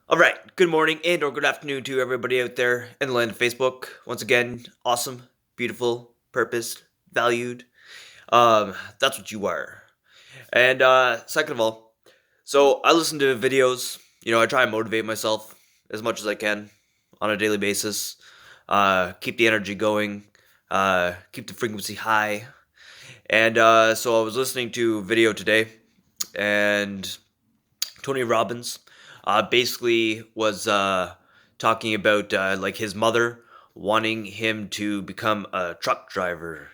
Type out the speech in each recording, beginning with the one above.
All right. Good morning and or good afternoon to everybody out there in the land of Facebook. Once again, awesome, beautiful, purposed, valued. That's what you are. And second of all, so I listen to videos. I try and motivate myself as much as I can on a daily basis. Keep the energy going. Keep the frequency high. And so I was listening to a video today, and Tony Robbins basically was talking about like his mother wanting him to become a truck driver,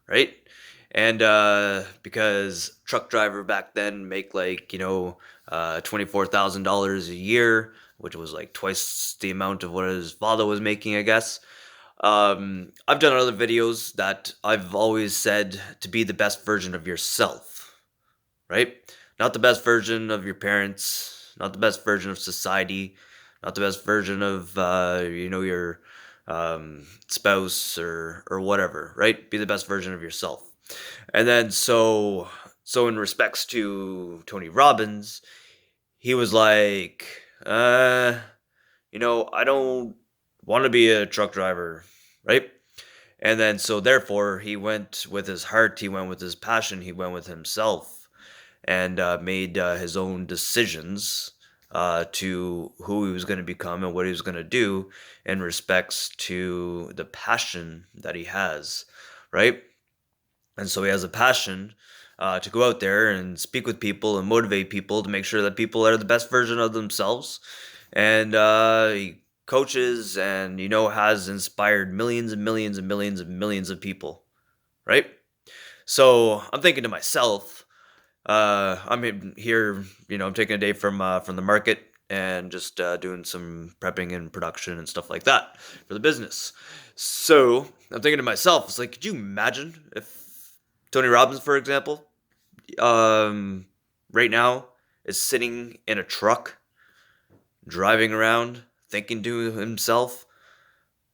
right? And because truck driver back then make like $24,000 a year, which was like twice the amount of what his father was making, I guess. I've done other videos that I've always said to be the best version of yourself, right? Not the best version of your parents, not the best version of society, not the best version of your spouse or whatever, right? Be the best version of yourself. And then so in respects to Tony Robbins, he was like, I don't want to be a truck driver, right? And then so therefore he went with his heart, he went with his passion, he went with himself and made his own decisions to who he was going to become and what he was going to do in respects to the passion that he has, right? And so he has a passion to go out there and speak with people and motivate people to make sure that people are the best version of themselves. And he coaches and, has inspired millions and millions and millions and millions of people, right? So I'm thinking to myself, here, I'm taking a day from the market and just doing some prepping and production and stuff like that for the business. So I'm thinking to myself, it's like, could you imagine if Tony Robbins, for example, um, right now is sitting in a truck, driving around, thinking to himself,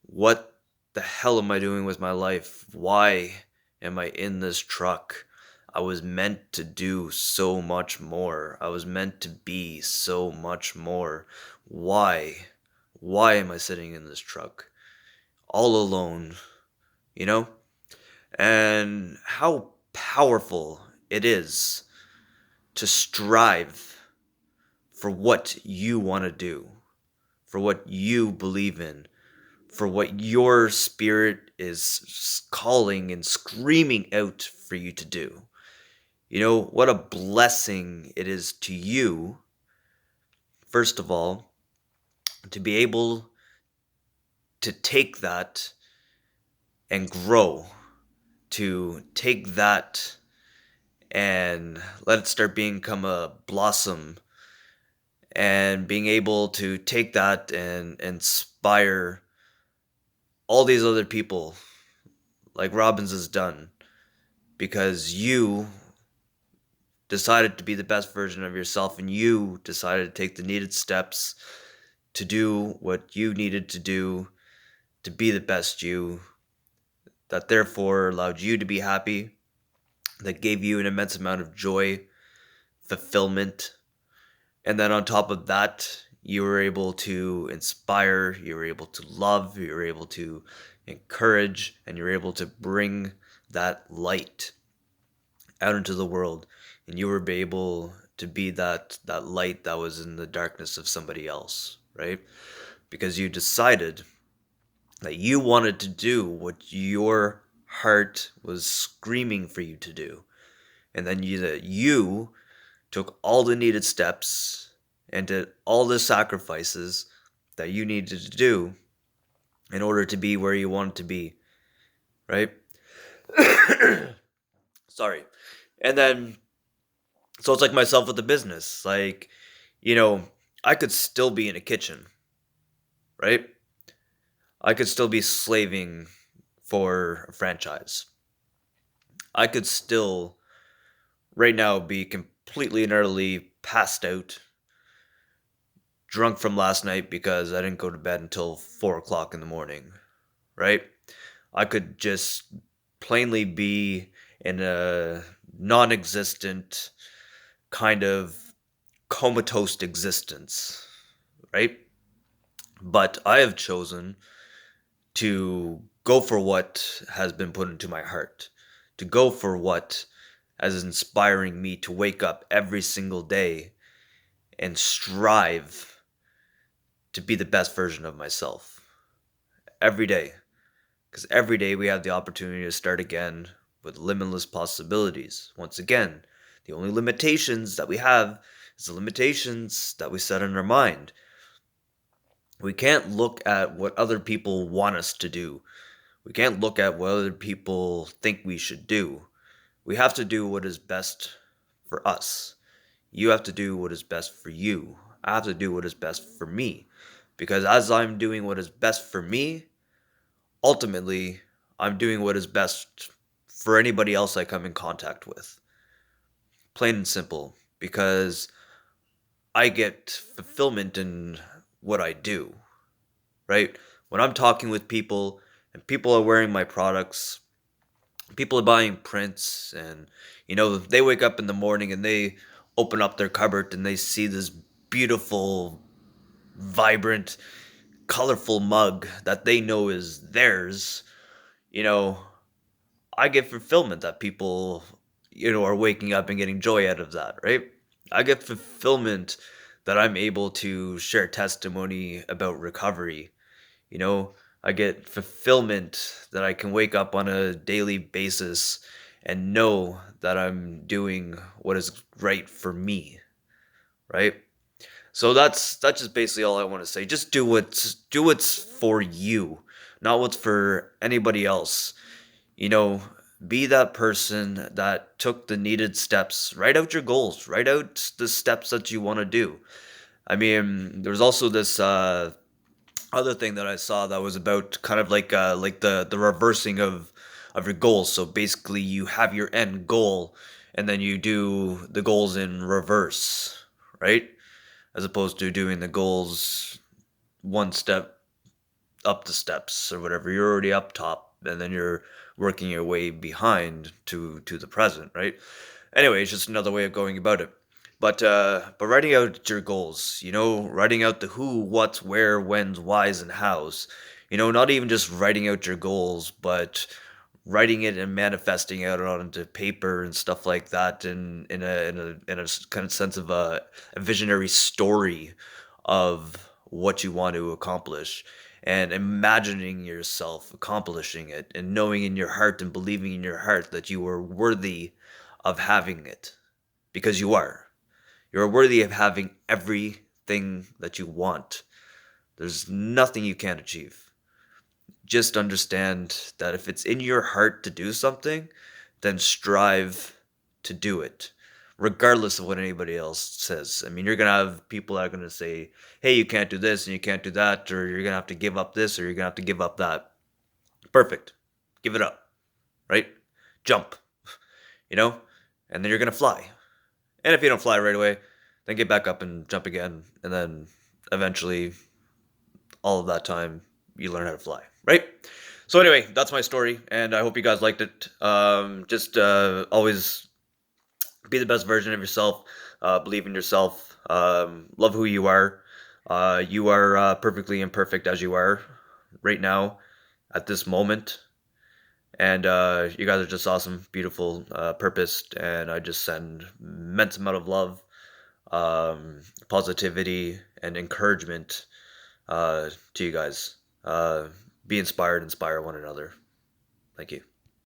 what the hell am I doing with my life? Why am I in this truck? I was meant to do so much more. I was meant to be so much more. Why? Why am I sitting in this truck? All alone, you know? And how powerful it is to strive for what you want to do, for what you believe in, for what your spirit is calling and screaming out for you to do. What a blessing it is to you, first of all, to be able to take that and grow, to take that and let it start become a blossom, and being able to take that and inspire all these other people like Robbins has done, because you decided to be the best version of yourself and you decided to take the needed steps to do what you needed to do to be the best you, that therefore allowed you to be happy, that gave you an immense amount of joy, fulfillment. And then on top of that, you were able to inspire, you were able to love, you were able to encourage, and you were able to bring that light out into the world. And you were able to be that light that was in the darkness of somebody else, right? Because you decided that you wanted to do what your heart was screaming for you to do. And then you took all the needed steps and did all the sacrifices that you needed to do in order to be where you wanted to be, right? Sorry. And then, so it's like myself with the business. Like, you know, I could still be in a kitchen, right? I could still be slaving for a franchise. I could still, right now, be completely and utterly passed out, drunk from last night because I didn't go to bed until 4 o'clock in the morning, right? I could just plainly be in a non existent kind of comatose existence, right? But I have chosen to go for what has been put into my heart, to go for what is inspiring me to wake up every single day and strive to be the best version of myself every day. Because every day we have the opportunity to start again with limitless possibilities. Once again, the only limitations that we have is the limitations that we set in our mind. We can't look at what other people want us to do. We can't look at what other people think we should do. We have to do what is best for us. You have to do what is best for you. I have to do what is best for me. Because as I'm doing what is best for me, ultimately, I'm doing what is best for anybody else I come in contact with. Plain and simple. Because I get fulfillment in what I do, right? When I'm talking with people and people are wearing my products, people are buying prints, and they wake up in the morning and they open up their cupboard and they see this beautiful, vibrant, colorful mug that they know is theirs. you know I get fulfillment that people are waking up and getting joy out of that, right? I get fulfillment that I'm able to share testimony about recovery. you know, I get fulfillment that I can wake up on a daily basis and know that I'm doing what is right for me, right? So that's just basically all I want to say. Just do what's for you, not what's for anybody else. You know, be that person that took the needed steps. Write out your goals. Write out the steps that you want to do. I mean, there's also this other thing that I saw that was about kind of like the reversing of your goals. So basically, you have your end goal, and then you do the goals in reverse, right? As opposed to doing the goals one step up the steps or whatever. You're already up top, and then you're working your way behind to the present, right? Anyway, it's just another way of going about it. But writing out your goals, writing out the who, what's, where, when's, why's, and how's. Not even just writing out your goals, but writing it and manifesting out onto paper and stuff like that, in a kind of sense of a visionary story of what you want to accomplish, and imagining yourself accomplishing it, and knowing in your heart and believing in your heart that you are worthy of having it, because you are. You're worthy of having everything that you want. There's nothing you can't achieve. Just understand that if it's in your heart to do something, then strive to do it, regardless of what anybody else says. I mean, you're going to have people that are going to say, hey, you can't do this and you can't do that, or you're going to have to give up this or you're going to have to give up that. Perfect. Give it up, right? Jump, you know, and then you're going to fly. And if you don't fly right away, then get back up and jump again. And then eventually, all of that time, you learn how to fly, right? So anyway, that's my story, and I hope you guys liked it. Just always be the best version of yourself. Believe in yourself. Love who you are. You are perfectly imperfect as you are right now, at this moment. And you guys are just awesome, beautiful, purposed, and I just send immense amount of love, positivity, and encouragement to you guys. Be inspired, inspire one another. Thank you.